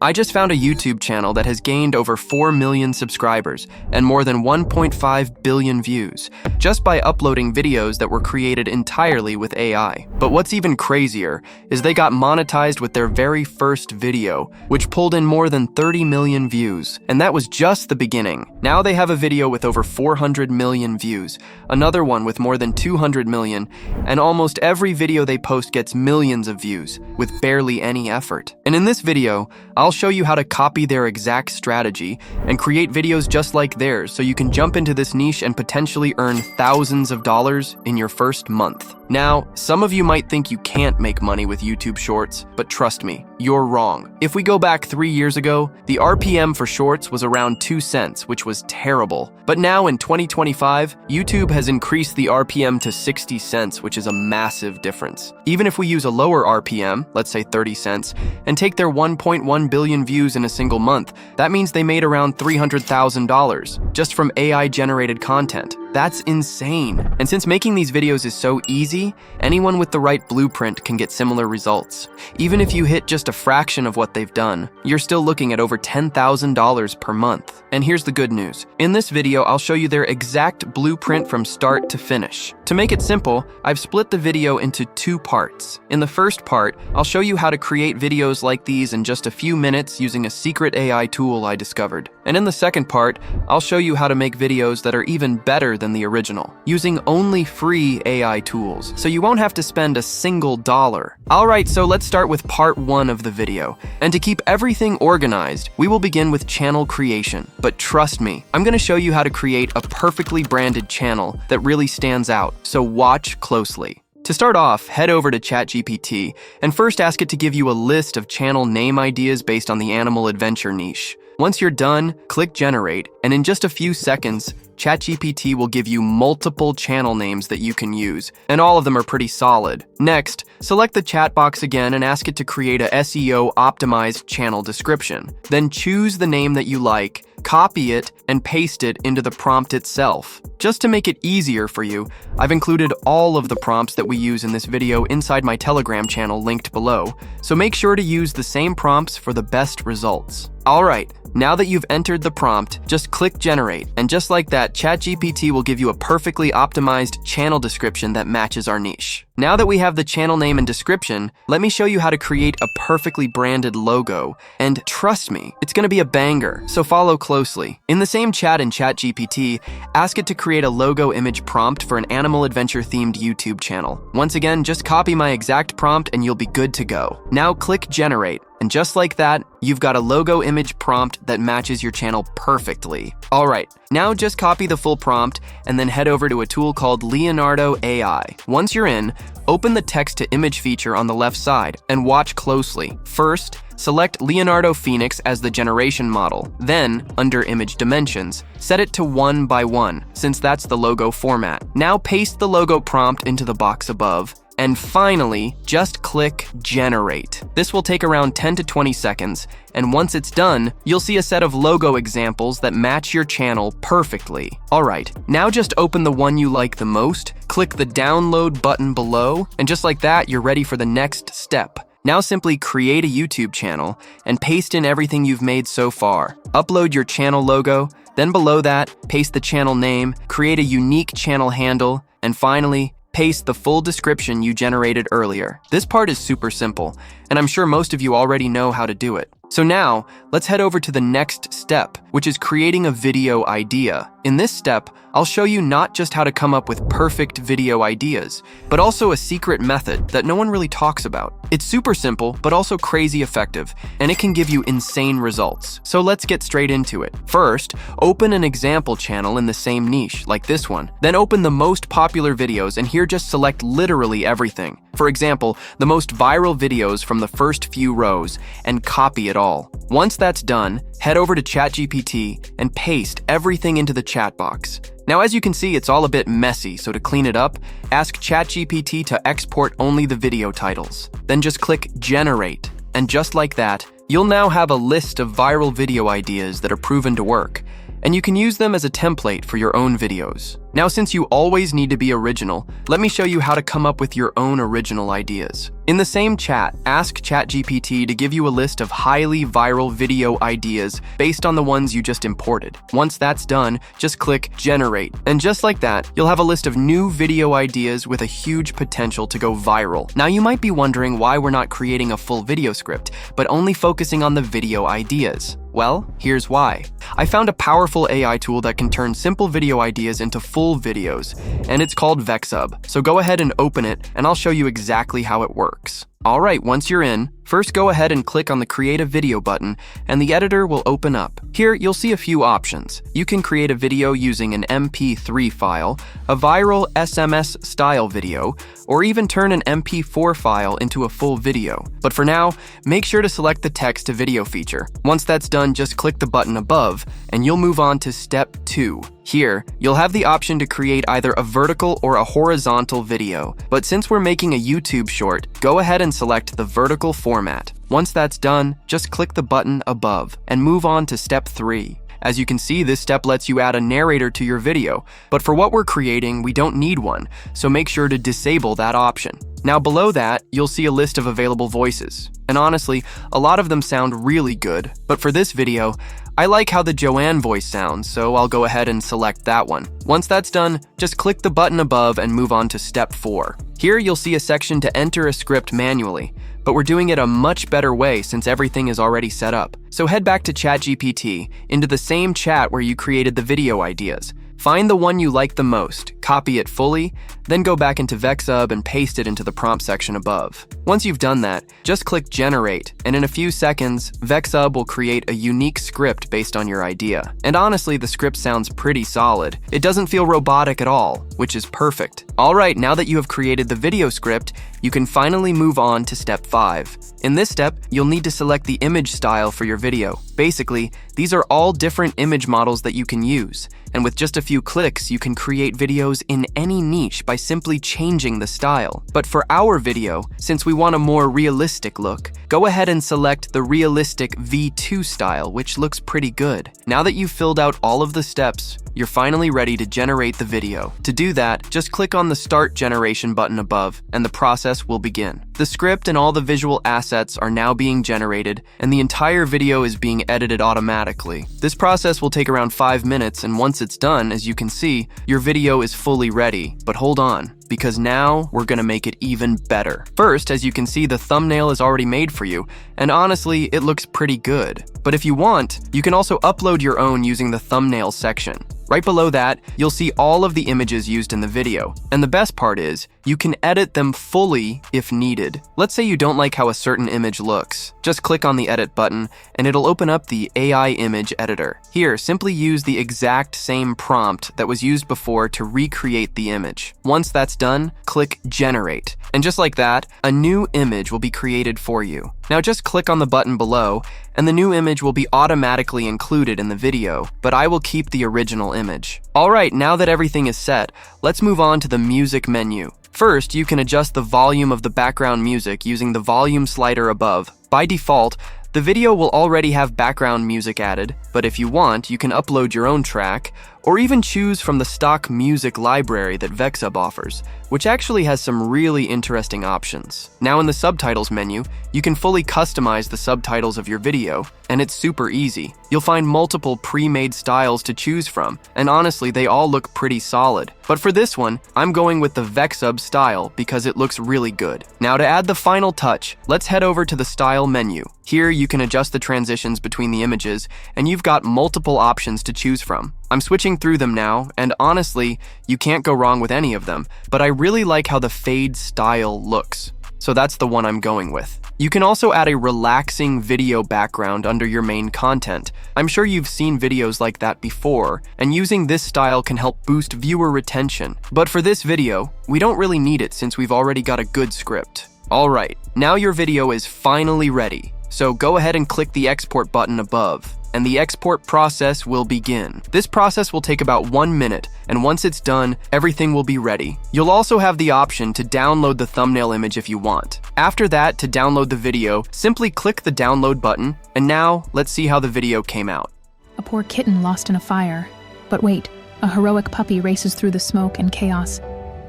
I just found a YouTube channel that has gained over 4 million subscribers and more than 1.5 billion views, just by uploading videos that were created entirely with AI. But what's even crazier is they got monetized with their very first video, which pulled in more than 30 million views. And that was just the beginning. Now they have a video with over 400 million views, another one with more than 200 million, and almost every video they post gets millions of views, with barely any effort. And in this video, I'll show you how to copy their exact strategy and create videos just like theirs so you can jump into this niche and potentially earn thousands of dollars in your first month. Now, some of you might think you can't make money with YouTube Shorts, but trust me, you're wrong. If we go back 3 years ago, the RPM for Shorts was around 2 cents, which was terrible. But now in 2025, YouTube has increased the RPM to 60 cents, which is a massive difference. Even if we use a lower RPM, let's say 30 cents, and take their 1.1 billion views in a single month, that means they made around $300,000 just from AI-generated content. That's insane. And since making these videos is so easy, anyone with the right blueprint can get similar results. Even if you hit just a fraction of what they've done, you're still looking at over $10,000 per month. And here's the good news. In this video, I'll show you their exact blueprint from start to finish. To make it simple, I've split the video into 2 parts. In the first part, I'll show you how to create videos like these in just a few minutes using a secret AI tool I discovered. And in the second part, I'll show you how to make videos that are even better than the original, using only free AI tools, so you won't have to spend a single dollar. Alright, so let's start with part 1 of the video. And to keep everything organized, we will begin with channel creation. But trust me, I'm going to show you how to create a perfectly branded channel that really stands out, so watch closely. To start off, head over to ChatGPT and first ask it to give you a list of channel name ideas based on the animal adventure niche. Once you're done, click Generate, and in just a few seconds, ChatGPT will give you multiple channel names that you can use, and all of them are pretty solid. Next, select the chat box again and ask it to create a SEO-optimized channel description. Then choose the name that you like, copy it, and paste it into the prompt itself. Just to make it easier for you, I've included all of the prompts that we use in this video inside my Telegram channel linked below, so make sure to use the same prompts for the best results. Alright, now that you've entered the prompt, just click Generate, and just like that, ChatGPT will give you a perfectly optimized channel description that matches our niche. Now that we have the channel name and description, let me show you how to create a perfectly branded logo. And trust me, it's going to be a banger, so follow closely. In the same chat in ChatGPT, ask it to create a logo image prompt for an animal adventure themed YouTube channel. Once again, just copy my exact prompt and you'll be good to go. Now click Generate. And just like that, you've got a logo image prompt that matches your channel perfectly. Alright, now just copy the full prompt and then head over to a tool called Leonardo AI. Once you're in, open the text to image feature on the left side and watch closely. First, select Leonardo Phoenix as the generation model. Then, under Image Dimensions, set it to 1 by 1, since that's the logo format. Now paste the logo prompt into the box above. And finally, just click Generate. This will take around 10 to 20 seconds, and once it's done, you'll see a set of logo examples that match your channel perfectly. Alright, now just open the one you like the most, click the download button below, and just like that, you're ready for the next step. Now simply create a YouTube channel and paste in everything you've made so far. Upload your channel logo, then below that, paste the channel name, create a unique channel handle, and finally, paste the full description you generated earlier. This part is super simple, and I'm sure most of you already know how to do it. So now, let's head over to the next step, which is creating a video idea. In this step, I'll show you not just how to come up with perfect video ideas, but also a secret method that no one really talks about. It's super simple, but also crazy effective, and it can give you insane results. So let's get straight into it. First, open an example channel in the same niche, like this one. Then open the most popular videos, and here just select literally everything. For example, the most viral videos from the first few rows, and copy it all. Once that's done, head over to ChatGPT and paste everything into the chat box. Now, as you can see, it's all a bit messy, so to clean it up, ask ChatGPT to export only the video titles. Then just click Generate, and just like that, you'll now have a list of viral video ideas that are proven to work. and you can use them as a template for your own videos. Now, since you always need to be original, let me show you how to come up with your own original ideas. In the same chat, ask ChatGPT to give you a list of highly viral video ideas based on the ones you just imported. Once that's done, just click Generate. And just like that, you'll have a list of new video ideas with a huge potential to go viral. Now, you might be wondering why we're not creating a full video script, but only focusing on the video ideas. Well, here's why. I found a powerful AI tool that can turn simple video ideas into full videos, and it's called VexUp. So go ahead and open it, and I'll show you exactly how it works. Alright, once you're in, first go ahead and click on the Create a Video button, and the editor will open up. Here, you'll see a few options. You can create a video using an MP3 file, a viral SMS style video, or even turn an MP4 file into a full video. But for now, make sure to select the text to video feature. Once that's done, just click the button above, and you'll move on to Step 2. Here, you'll have the option to create either a vertical or a horizontal video. But since we're making a YouTube short, go ahead and select the vertical format. Once that's done, just click the button above and move on to Step 3. As you can see, this step lets you add a narrator to your video, but for what we're creating, we don't need one, so make sure to disable that option. Now below that, you'll see a list of available voices, and honestly, a lot of them sound really good, but for this video, I like how the Joanne voice sounds, so I'll go ahead and select that one. Once that's done, just click the button above and move on to Step 4. Here you'll see a section to enter a script manually, but we're doing it a much better way since everything is already set up. So head back to ChatGPT, into the same chat where you created the video ideas. Find the one you like the most, copy it fully, then go back into VexUp and paste it into the prompt section above. Once you've done that, just click Generate, and in a few seconds, VexUp will create a unique script based on your idea. And honestly, the script sounds pretty solid. It doesn't feel robotic at all, which is perfect. Alright, now that you have created the video script, you can finally move on to Step 5. In this step, you'll need to select the image style for your video. Basically, these are all different image models that you can use, and with just a few clicks, you can create videos in any niche by simply changing the style. But for our video, since we want a more realistic look, go ahead and select the realistic V2 style, which looks pretty good. Now that you've filled out all of the steps, you're finally ready to generate the video. To do that, just click on the Start Generation button above, and the process will begin. The script and all the visual assets are now being generated, and the entire video is being edited automatically. This process will take around 5 minutes, and once it's done, as you can see, your video is fully ready. But hold on, because now we're gonna make it even better. First, as you can see, the thumbnail is already made for you, and honestly, it looks pretty good. But if you want, you can also upload your own using the thumbnail section. Right below that, you'll see all of the images used in the video. And the best part is, you can edit them fully if needed. Let's say you don't like how a certain image looks. Just click on the Edit button, and it'll open up the AI image editor. Here, simply use the exact same prompt that was used before to recreate the image. Once that's done, click Generate. And just like that, a new image will be created for you. Now just click on the button below, and the new image will be automatically included in the video, but I will keep the original image. Alright, now that everything is set, let's move on to the music menu. First, you can adjust the volume of the background music using the volume slider above. By default, the video will already have background music added, but if you want, you can upload your own track, or even choose from the stock music library that VexUp offers, which actually has some really interesting options. Now in the subtitles menu, you can fully customize the subtitles of your video, and it's super easy. You'll find multiple pre-made styles to choose from, and honestly, they all look pretty solid. But for this one, I'm going with the VexUp style because it looks really good. Now to add the final touch, let's head over to the Style menu. Here you can adjust the transitions between the images, and you've got multiple options to choose from. I'm switching through them now, and honestly, you can't go wrong with any of them, but I really like how the fade style looks, so that's the one I'm going with. You can also add a relaxing video background under your main content. I'm sure you've seen videos like that before, and using this style can help boost viewer retention. But for this video, we don't really need it since we've already got a good script. Alright, now your video is finally ready, so go ahead and click the export button above, and the export process will begin. This process will take about 1 minute, and once it's done, everything will be ready. You'll also have the option to download the thumbnail image if you want. After that, to download the video, simply click the download button, and now let's see how the video came out. a poor kitten lost in a fire. But wait, a heroic puppy races through the smoke and chaos.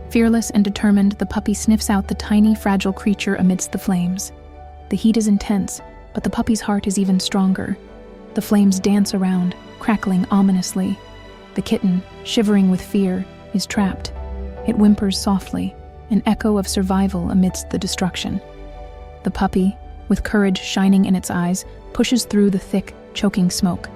Fearless and determined, the puppy sniffs out the tiny, fragile creature amidst the flames. The heat is intense, but the puppy's heart is even stronger. The flames dance around, crackling ominously. The kitten, shivering with fear, is trapped. It whimpers softly, an echo of survival amidst the destruction. The puppy, with courage shining in its eyes, pushes through the thick, choking smoke.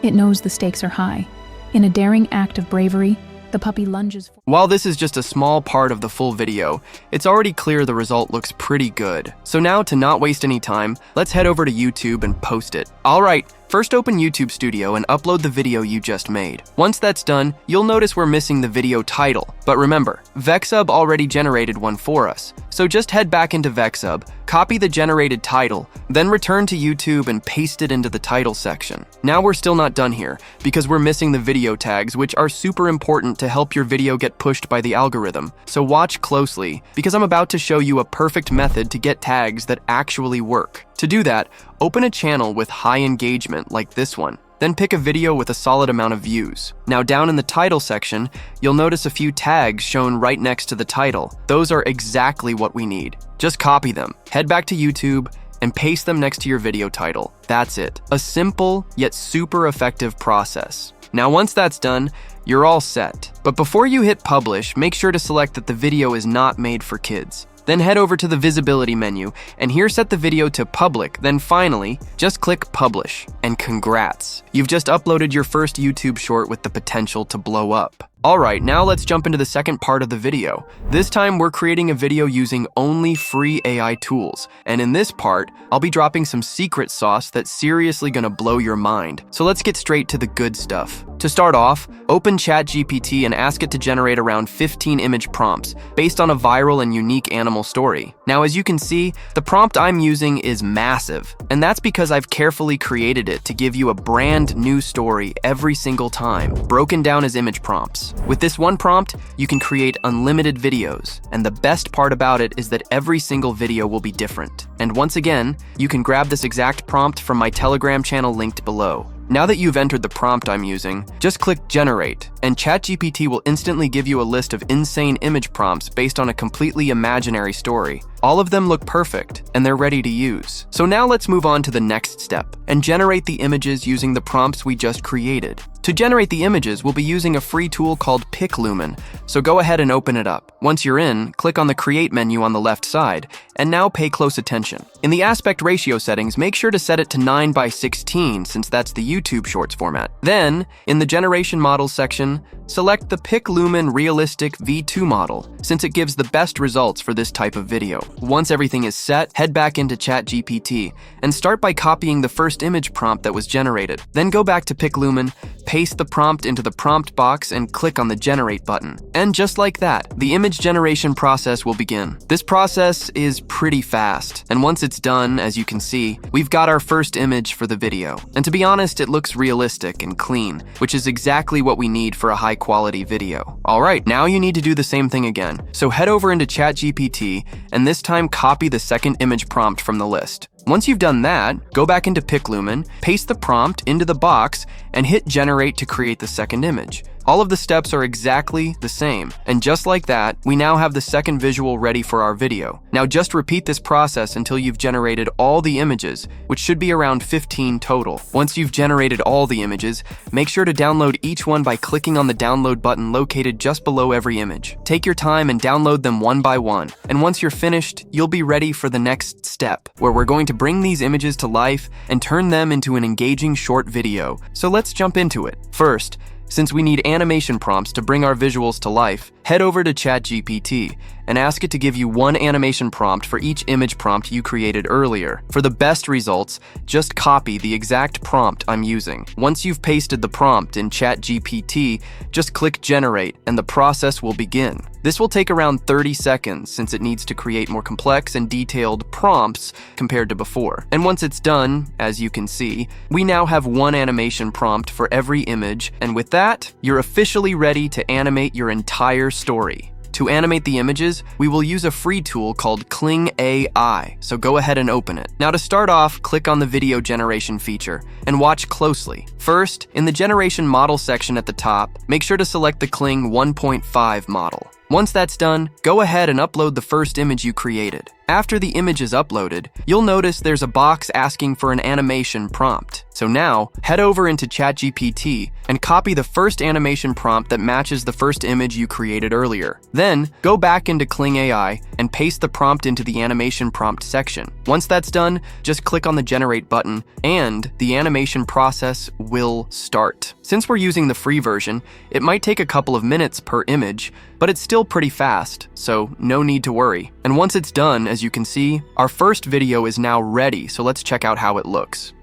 It knows the stakes are high. In a daring act of bravery, the puppy lunges forward. While this is just a small part of the full video, it's already clear the result looks pretty good. So now, to not waste any time, let's head over to YouTube and post it. Alright, first open YouTube Studio and upload the video you just made. Once that's done, you'll notice we're missing the video title. But remember, VexSub already generated one for us. So just head back into VexSub, copy the generated title, then return to YouTube and paste it into the title section. Now we're still not done here, because we're missing the video tags, which are super important to help your video get pushed by the algorithm. So watch closely, because I'm about to show you a perfect method to get tags that actually work. To do that, open a channel with high engagement like this one. Then pick a video with a solid amount of views. Now down in the title section, you'll notice a few tags shown right next to the title. Those are exactly what we need. Just copy them, head back to YouTube, and paste them next to your video title. That's it. A simple, yet super effective process. Now once that's done, you're all set. But before you hit publish, make sure to select that the video is not made for kids. Then head over to the visibility menu, and here set the video to public. Then finally, just click publish, and congrats. You've just uploaded your first YouTube short with the potential to blow up. Alright, now let's jump into the second part of the video. This time we're creating a video using only free AI tools, and in this part, I'll be dropping some secret sauce that's seriously gonna blow your mind. So let's get straight to the good stuff. To start off, open ChatGPT and ask it to generate around 15 image prompts based on a viral and unique animal story. Now as you can see, the prompt I'm using is massive, and that's because I've carefully created it to give you a brand new story every single time, broken down as image prompts. With this one prompt, you can create unlimited videos, and the best part about it is that every single video will be different. And once again, you can grab this exact prompt from my Telegram channel linked below. Now that you've entered the prompt I'm using, just click Generate, and ChatGPT will instantly give you a list of insane image prompts based on a completely imaginary story. All of them look perfect, and they're ready to use. So now let's move on to the next step, and generate the images using the prompts we just created. To generate the images, we'll be using a free tool called PicLumen, so go ahead and open it up. Once you're in, click on the Create menu on the left side, and now pay close attention. In the aspect ratio settings, make sure to set it to 9:16 since that's the YouTube Shorts format. Then, in the Generation Models section, select the PicLumen Realistic V2 model, since it gives the best results for this type of video. Once everything is set, head back into ChatGPT, and start by copying the first image prompt that was generated. Then go back to PicLumen, paste the prompt into the prompt box, and click on the Generate button. And just like that, the image generation process will begin. This process is pretty fast, and once it's done, as you can see, we've got our first image for the video. And to be honest, it looks realistic and clean, which is exactly what we need for a high-quality video. Alright, now you need to do the same thing again. So head over into ChatGPT, and this time copy the second image prompt from the list. Once you've done that, go back into PicLumen, paste the prompt into the box, and hit Generate to create the second image. All of the steps are exactly the same, and just like that, we now have the second visual ready for our video. Now just repeat this process until you've generated all the images, which should be around 15 total. Once you've generated all the images, make sure to download each one by clicking on the download button located just below every image. Take your time and download them one by one, and once you're finished, you'll be ready for the next step, where we're going to bring these images to life and turn them into an engaging short video. So let's jump into it. First, since we need animation prompts to bring our visuals to life, head over to ChatGPT and ask it to give you one animation prompt for each image prompt you created earlier. For the best results, just copy the exact prompt I'm using. Once you've pasted the prompt in ChatGPT, just click Generate and the process will begin. This will take around 30 seconds since it needs to create more complex and detailed prompts compared to before. And once it's done, as you can see, we now have one animation prompt for every image, and with that, you're officially ready to animate your entire story. To animate the images, we will use a free tool called Kling AI, so go ahead and open it. Now to start off, click on the video generation feature and watch closely. First, in the generation model section at the top, make sure to select the Kling 1.5 model. Once that's done, go ahead and upload the first image you created. After the image is uploaded, you'll notice there's a box asking for an animation prompt. So now, head over into ChatGPT and copy the first animation prompt that matches the first image you created earlier. Then, go back into Kling AI and paste the prompt into the animation prompt section. Once that's done, just click on the Generate button and the animation process will start. Since we're using the free version, it might take a couple of minutes per image, but it's still pretty fast, so no need to worry. And once it's done, as you can see, our first video is now ready, so let's check out how it looks.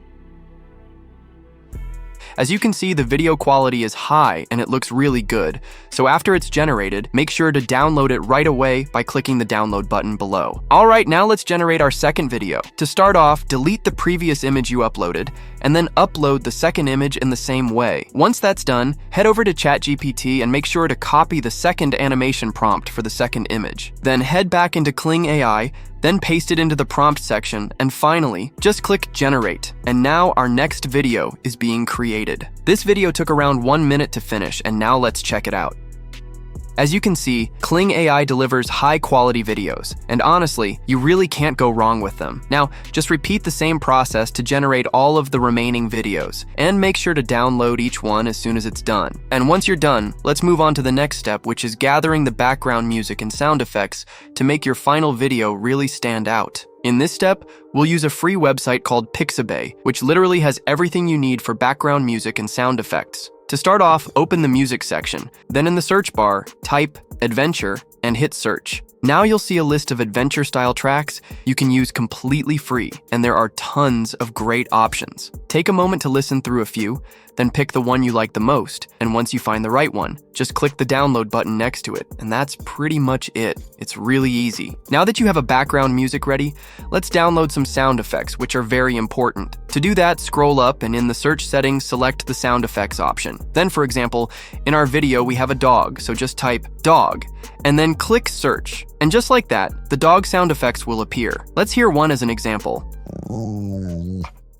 As you can see, the video quality is high and it looks really good. So after it's generated, make sure to download it right away by clicking the download button below. Alright, now let's generate our second video. To start off, delete the previous image you uploaded, and then upload the second image in the same way. Once that's done, head over to ChatGPT and make sure to copy the second animation prompt for the second image. Then head back into Kling AI, then paste it into the prompt section, and finally, just click Generate. And now our next video is being created. This video took around 1 minute to finish, and now let's check it out. As you can see, Kling AI delivers high-quality videos, and honestly, you really can't go wrong with them. Now, just repeat the same process to generate all of the remaining videos, and make sure to download each one as soon as it's done. And once you're done, let's move on to the next step, which is gathering the background music and sound effects to make your final video really stand out. In this step, we'll use a free website called Pixabay, which literally has everything you need for background music and sound effects. To start off, open the music section. Then in the search bar, type adventure and hit search. Now you'll see a list of adventure-style tracks you can use completely free, and there are tons of great options. Take a moment to listen through a few, then pick the one you like the most, and once you find the right one, just click the download button next to it, and that's pretty much it. It's really easy. Now that you have a background music ready, let's download some sound effects, which are very important. To do that, scroll up and in the search settings, select the sound effects option. Then, for example, in our video, we have a dog, so just type dog, and then click search. And just like that, the dog sound effects will appear. Let's hear one as an example.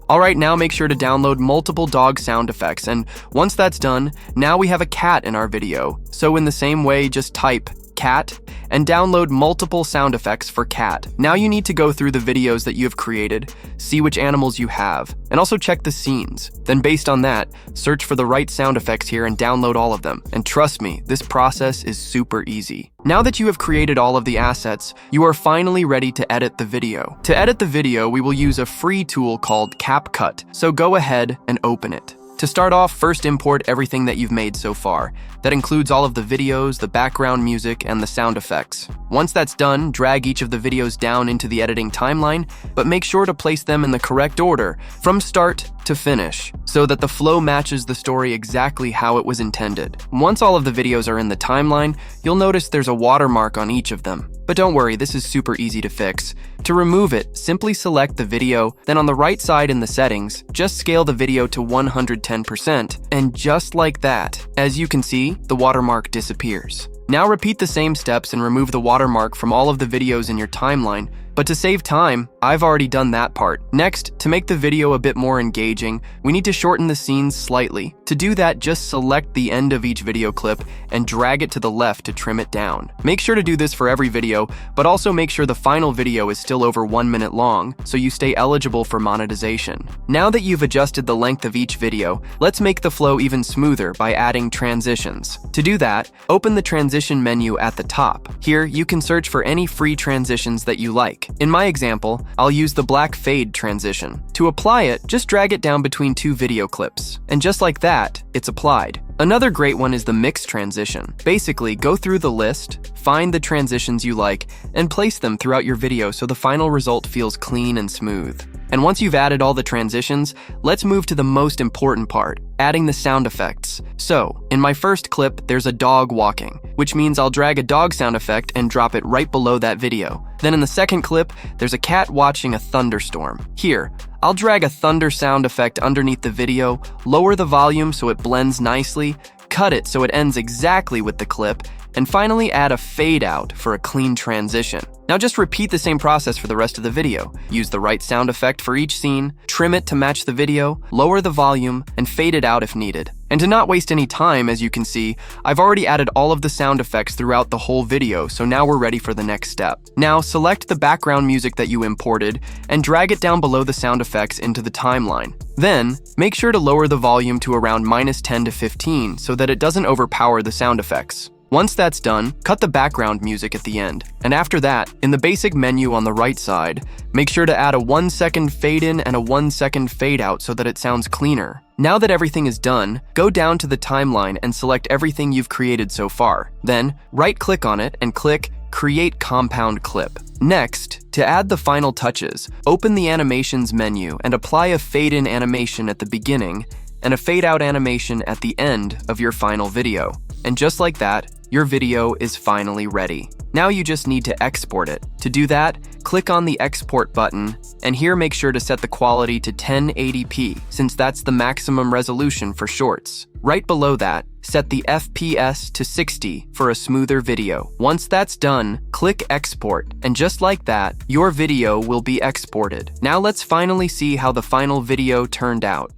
Alright, now make sure to download multiple dog sound effects, and once that's done, now we have a cat in our video. So in the same way, just type cat and download multiple sound effects for cat. Now you need to go through the videos that you have created, see which animals you have, and also check the scenes. Then based on that, search for the right sound effects here and download all of them. And trust me, this process is super easy. Now that you have created all of the assets, you are finally ready to edit the video. To edit the video, we will use a free tool called CapCut, so go ahead and open it. To start off, first import everything that you've made so far. That includes all of the videos, the background music, and the sound effects. Once that's done, drag each of the videos down into the editing timeline, but make sure to place them in the correct order, from start to finish, so that the flow matches the story exactly how it was intended. Once all of the videos are in the timeline, you'll notice there's a watermark on each of them. But don't worry, this is super easy to fix. To remove it, simply select the video, then on the right side in the settings, just scale the video to 110%, and just like that, as you can see, the watermark disappears. Now repeat the same steps and remove the watermark from all of the videos in your timeline, but to save time, I've already done that part. Next, to make the video a bit more engaging, we need to shorten the scenes slightly. To do that, just select the end of each video clip and drag it to the left to trim it down. Make sure to do this for every video, but also make sure the final video is still over 1 minute long, so you stay eligible for monetization. Now that you've adjusted the length of each video, let's make the flow even smoother by adding transitions. To do that, open the transition menu at the top. Here, you can search for any free transitions that you like. In my example, I'll use the black fade transition. To apply it, just drag it down between two video clips. And just like that, it's applied. Another great one is the mix transition. Basically, go through the list, find the transitions you like, and place them throughout your video so the final result feels clean and smooth. And once you've added all the transitions, let's move to the most important part, adding the sound effects. So, in my first clip, there's a dog walking, which means I'll drag a dog sound effect and drop it right below that video. Then in the second clip, there's a cat watching a thunderstorm. Here, I'll drag a thunder sound effect underneath the video, lower the volume so it blends nicely, cut it so it ends exactly with the clip, And finally, add a fade out for a clean transition. Now just repeat the same process for the rest of the video. Use the right sound effect for each scene, trim it to match the video, lower the volume, and fade it out if needed. And to not waste any time, as you can see, I've already added all of the sound effects throughout the whole video, so now we're ready for the next step. Now select the background music that you imported and drag it down below the sound effects into the timeline. Then, make sure to lower the volume to around -10 to 15 so that it doesn't overpower the sound effects. Once that's done, cut the background music at the end. And after that, in the basic menu on the right side, make sure to add a 1-second fade in and a 1-second fade out so that it sounds cleaner. Now that everything is done, go down to the timeline and select everything you've created so far. Then, right-click on it and click Create Compound Clip. Next, to add the final touches, open the Animations menu and apply a fade-in animation at the beginning and a fade-out animation at the end of your final video. And just like that, your video is finally ready. Now you just need to export it. To do that, click on the Export button, and here make sure to set the quality to 1080p, since that's the maximum resolution for shorts. Right below that, set the FPS to 60 for a smoother video. Once that's done, click Export, and just like that, your video will be exported. Now let's finally see how the final video turned out.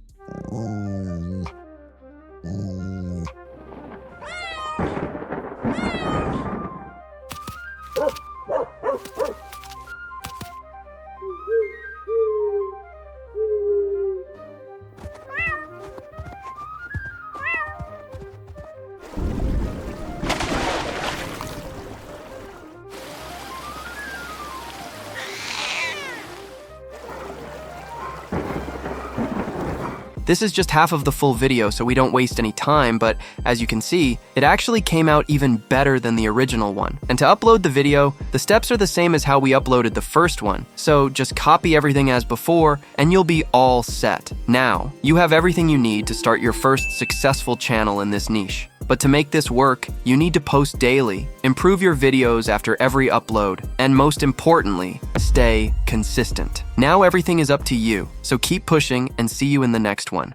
This is just half of the full video, so we don't waste any time, but as you can see, it actually came out even better than the original one. And to upload the video, the steps are the same as how we uploaded the first one, so just copy everything as before, and you'll be all set. Now, you have everything you need to start your first successful channel in this niche. But to make this work, you need to post daily, improve your videos after every upload, and most importantly, stay consistent. Now everything is up to you, so keep pushing and see you in the next one.